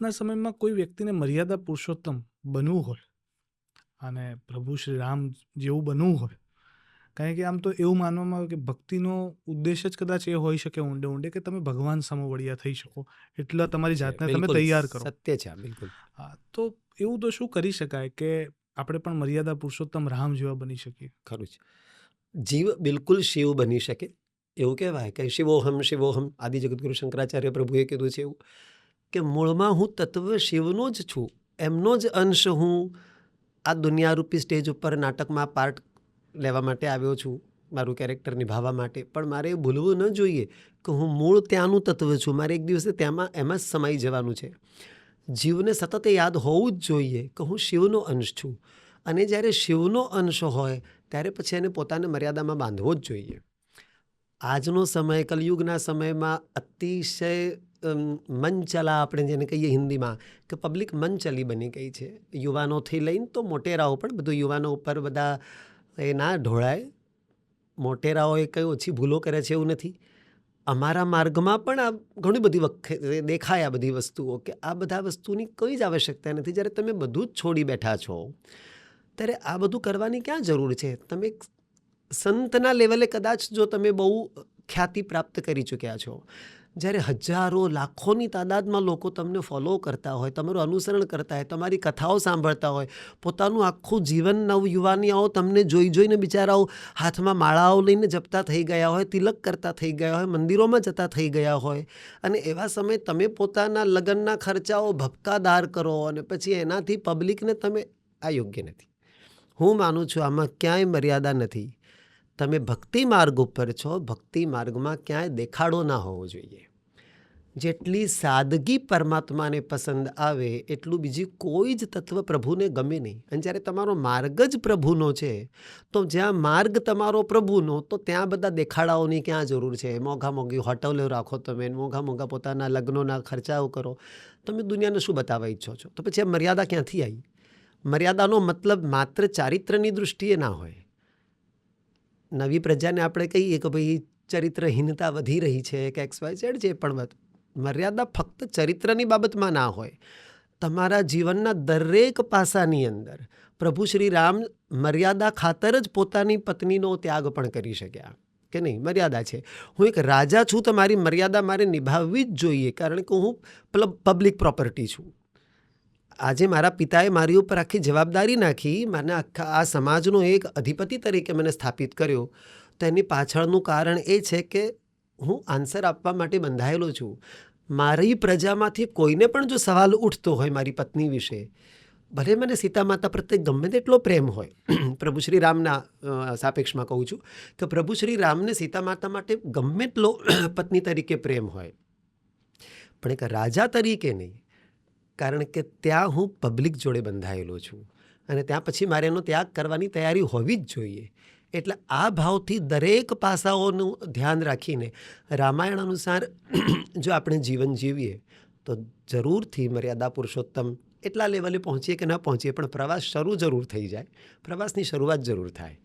આજના સમયમાં કોઈ વ્યક્તિને મર્યાદા પુરુષોત્તમ બનવું હોય અને પ્રભુ શ્રી રામ જેવું બનવું હોય, કારણ કે આમ તો એવું માનવામાં આવે કે ભક્તિનો ઉદ્દેશ જ કદાચ એ હોઈ શકે ઊંડે ઊંડે કે તમે ભગવાન સમવડિયા થઈ શકો, એટલા તમારી છે, જાતને તમે બિલકુલ તૈયાર કરો. સત્ય છે આ, બિલકુલ હા, તો એવું તો શું કરી શકાય કે આપણે પણ મર્યાદા પુરુષોત્તમ રામ જેવા બની શકીએ? ખરું છે. જીવ બિલકુલ શિવ બની શકે એવું કહેવાય કે શિવોહમ શિવોહમ આદિ જગતગુરુ શંકરાચાર્ય પ્રભુએ કીધું છે એવું કે મૂળમાં હું તત્વ શિવનો જ છું, એમનો જ અંશ હું આ દુનિયારૂપી સ્ટેજ ઉપર નાટકમાં પાર્ટ લેવા માટે આવ્યો છું, મારું કેરેક્ટર નિભાવવા માટે. પણ મારે એ ભૂલવું ન જોઈએ કે હું મૂળ ત્યાંનું તત્વ છું, મારે એક દિવસે એમાં જ સમાઈ જવાનું છે. જીવને સતત એ યાદ હોવું જ જોઈએ કે હું શિવનો અંશ છું, અને જ્યારે શિવનો અંશ હોય ત્યારે પછી એને પોતાને મર્યાદામાં બાંધવો જ જોઈએ. આજનો સમય કલયુગના સમયમાં અતિશય મનચલા, આપણે જેને કહીએ હિન્દીમાં કે પબ્લિક મનચલી બની ગઈ છે. યુવાનોથી લઈને તો મોટેરાઓ પણ, બધું યુવાનો ઉપર બધા એ ના ઢોળાય. મોટેરાઓએ કંઈ ઓછી ભૂલો કરે છે એવું નથી. અમારા માર્ગમાં પણ આ ઘણી બધી વખતે દેખાય આ બધી વસ્તુઓ કે આ બધા વસ્તુની કોઈ જ આવશ્યકતા નથી. જ્યારે તમે બધું જ છોડી બેઠા છો ત્યારે આ બધું કરવાની ક્યાં જરૂર છે? તમે સંતના લેવલે કદાચ જો તમે બહુ ખ્યાતિ પ્રાપ્ત કરી ચૂક્યા છો, જ્યારે હજારો લાખોની તાદાદમાં લોકો તમને ફોલો કરતા હોય, તમારું અનુસરણ કરતા હોય, તમારી કથાઓ સાંભળતા હોય, પોતાનું આખું જીવન નવયુવાનીઓ તમને જોઈ જોઈને બિચારાઓ હાથમાં માળાઓ લઈને જપતા થઈ ગયા હોય, તિલક કરતા થઈ ગયા હોય, મંદિરોમાં જતા થઈ ગયા હોય, અને એવા સમયે તમે પોતાના લગ્નના ખર્ચાઓ ભપકાદાર કરો અને પછી એનાથી પબ્લિકને તમે, આ યોગ્ય નથી. હું માનું છું આમાં ક્યાંય મર્યાદા નથી. તમે ભક્તિ માર્ગ ઉપર છો, ભક્તિ માર્ગમાં ક્યાંય દેખાડો ના હોવો જોઈએ. જેટલી સાદગી પરમાત્માને પસંદ આવે એટલું બીજી કોઈ જ તત્વ પ્રભુને ગમે નહીં. અને જ્યારે તમારો માર્ગ જ પ્રભુનો છે, તો જ્યાં માર્ગ તમારો પ્રભુનો, તો ત્યાં બધા દેખાડાઓની ક્યાં જરૂર છે? મોંઘા મોંઘી હોટલો રાખો, તમે મોંઘા મોંઘા પોતાના લગ્નોના ખર્ચાઓ કરો, તમે દુનિયાને શું બતાવવા ઈચ્છો છો? તો પછી આ મર્યાદા ક્યાંથી આવી? મર્યાદાનો મતલબ માત્ર ચારિત્રની દૃષ્ટિએ ના હોય. નવી પ્રજાને આપણે કહીએ કે ભાઈ ચરિત્રહીનતા વધી રહી છે કે XYZ છે, પણ મર્યાદા ફક્ત ચરિત્રની બાબતમાં ના હોય. તમારા જીવનના દરેક પાસાની અંદર પ્રભુ શ્રી રામ મર્યાદા ખાતર જ પોતાની પત્નીનો ત્યાગ પણ કરી શક્યા કે નહીં? મર્યાદા છે. હું એક રાજા છું તો મારી મર્યાદા મારે નિભાવવી જ જોઈએ, કારણ કે હું પબ્લિક પ્રોપર્ટી છું. આજે મારા પિતાએ મારી ઉપર આખી જવાબદારી નાખી, મને આખા આ સમાજનો એક અધિપતિ તરીકે મને સ્થાપિત કર્યો, તો એની પાછળનું કારણ એ છે કે હું આન્સર આપવા માટે બંધાયેલો છું. મારી પ્રજામાંથી કોઈને પણ જો સવાલ ઉઠતો હોય મારી પત્ની વિશે, ભલે મને સીતા માતા પ્રત્યે ગમે તેટલો પ્રેમ હોય, પ્રભુ શ્રી રામના સાપેક્ષમાં કહું છું કે પ્રભુ શ્રી રામને સીતા માતા માટે ગમે તેટલો પત્ની તરીકે પ્રેમ હોય, પણ એક રાજા તરીકે નહીં. કારણ કે ત્યાં હું પબ્લિક જોડે બંધાયેલો છું અને ત્યાં પછી મારે એનો ત્યાગ કરવાની તૈયારી હોવી જ જોઈએ. એટલે આ ભાવથી દરેક પાસાઓનું ધ્યાન રાખીને રામાયણ અનુસાર જો આપણે જીવન જીવીએ તો જરૂરથી મર્યાદા પુરુષોત્તમ એટલા લેવલે પહોંચીએ કે ન પહોંચીએ, પણ પ્રવાસ શરૂ જરૂર થઈ જાય. પ્રવાસની શરૂઆત જરૂર થાય.